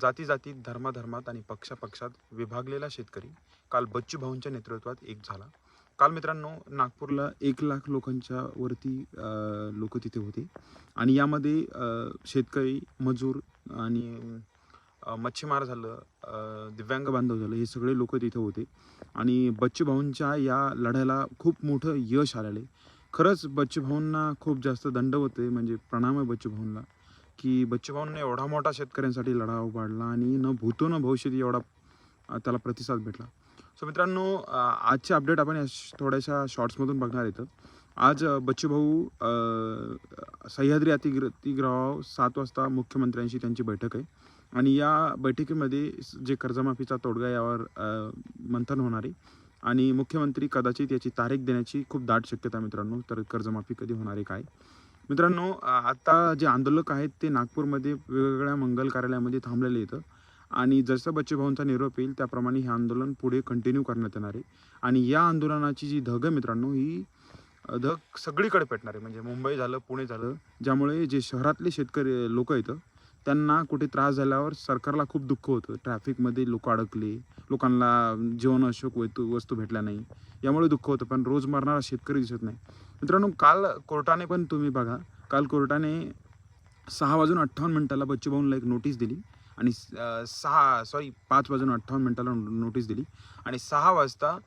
जाती जातीत, धर्माधर्मात आणि पक्षापक्षात विभागलेला शेतकरी काल बच्चू भाऊंच्या नेतृत्वात एक झाला. काल मित्रांनो नागपूरला 1 लाख लोकांच्या वरती लोक तिथे होते आणि यामध्ये शेतकरी, मजूर आणि मच्छीमार झालं, दिव्यांग बांधव झालं, हे सगळे लोक तिथे होते आणि बच्चू भाऊंच्या या लढ्याला खूप मोठं यश आलेलं आहे. खरंच बच्चू भाऊंना खूप जास्त दंडवत आहे, म्हणजे प्रणाम आहे बच्चू भाऊंना, की बच्चू भाऊंनी एवढा मोठा शेतकऱ्यांसाठी लढा उभारला आणि न भूतो न भविष्यती एवढा त्याला प्रतिसाद भेटला. सो मित्रांनो, आजचे अपडेट आपण थोड्याशा शॉर्ट्समधून बघणार आहेत. आज बच्चू भाऊ सह्याद्री अतिथीगृहावर 7 वाजता मुख्यमंत्र्यांशी त्यांची बैठक आहे आणि या बैठकीमध्ये जे कर्जमाफीचा तोडगा यावर मंथन होणार आहे आणि मुख्यमंत्री कदाचित याची तारीख देण्याची खूप दाट शक्यता आहे मित्रांनो. तर कर्जमाफी कधी होणार आहे काय? मित्रांनो, आता जे आंदोलक आहेत ते नागपूरमध्ये वेगवेगळ्या मंगल कार्यालयामध्ये थांबलेले आहेत आणि जसं बच्चूभाऊंचा निरोप येईल त्याप्रमाणे हे आंदोलन पुढे कंटिन्यू करण्यात येणार आहे आणि या आंदोलनाची जी धग आहे मित्रांनो, ही धग सगळीकडे पेटणार आहे. म्हणजे मुंबई झालं, पुणे झालं, ज्यामुळे जे शहरातले शेतकरी लोक आहेत त्यांना कुठे त्रास झाल्यावर सरकारला खूप दुःख होतं. ट्रॅफिकमध्ये लोक अडकले, लोकांना जीवनावश्यक वस्तू भेटल्या नाही, यामुळे दुःख होतं. पण रोज मरणारा शेतकरी दिसत नाही. मित्रांनो, काल कोर्टाने पण तुम्ही बघा, काल कोर्टाने 6:58 बच्चूभाऊंला एक नोटीस दिली आणि 5:58 नोटीस दिली आणि 6 वाजता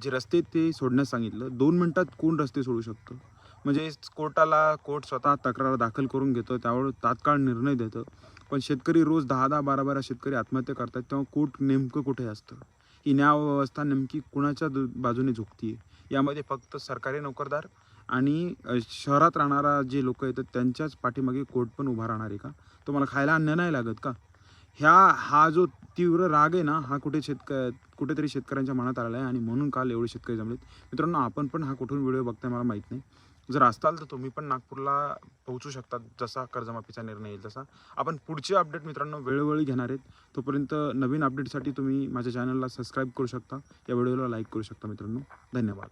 जे रस्ते ते सोडण्यास सांगितलं. 2 मिनिटात कोण रस्ते सोडू शकतं? म्हणजे कोर्ट स्वतः तक्रार दाखल करून घेतं, त्यावर तात्काळ निर्णय देतं. पण शेतकरी रोज 10-10, 12-12 शेतकरी आत्महत्या करतात, तेव्हा कोर्ट नेमकं कुठे असतं? ही न्यायव्यवस्था नेमकी कुणाच्या बाजूने झुकते? यामध्ये फक्त सरकारी नोकरदार आणि शहरात राहणारा जे लोकं आहेत त्यांच्याच पाठीमागे कोर्ट पण उभा राहणार आहे का? तुम्हाला खायला अन्न नाही लागत का? हा जो तीव्र राग आहे ना, हा कुठेतरी शेतकऱ्यांच्या मनात आलेला आहे आणि म्हणून काल एवढे शेतकरी जमलेत. मित्रांनो, आपण पण हा कुठून व्हिडिओ बघताय मला माहीत नाही. जर असाल तर तुम्ही पण नागपूरला पोहोचू शकता जसा कर्जमाफीचा निर्णय येईल तसा. आपण पुढचे अपडेट मित्रांनो वेळोवेळी घेणार आहेत. तोपर्यंत नवीन अपडेटसाठी तुम्ही माझ्या चॅनलला सबस्क्राईब करू शकता. या व्हिडिओला लाईक करू शकता मित्रांनो. धन्यवाद.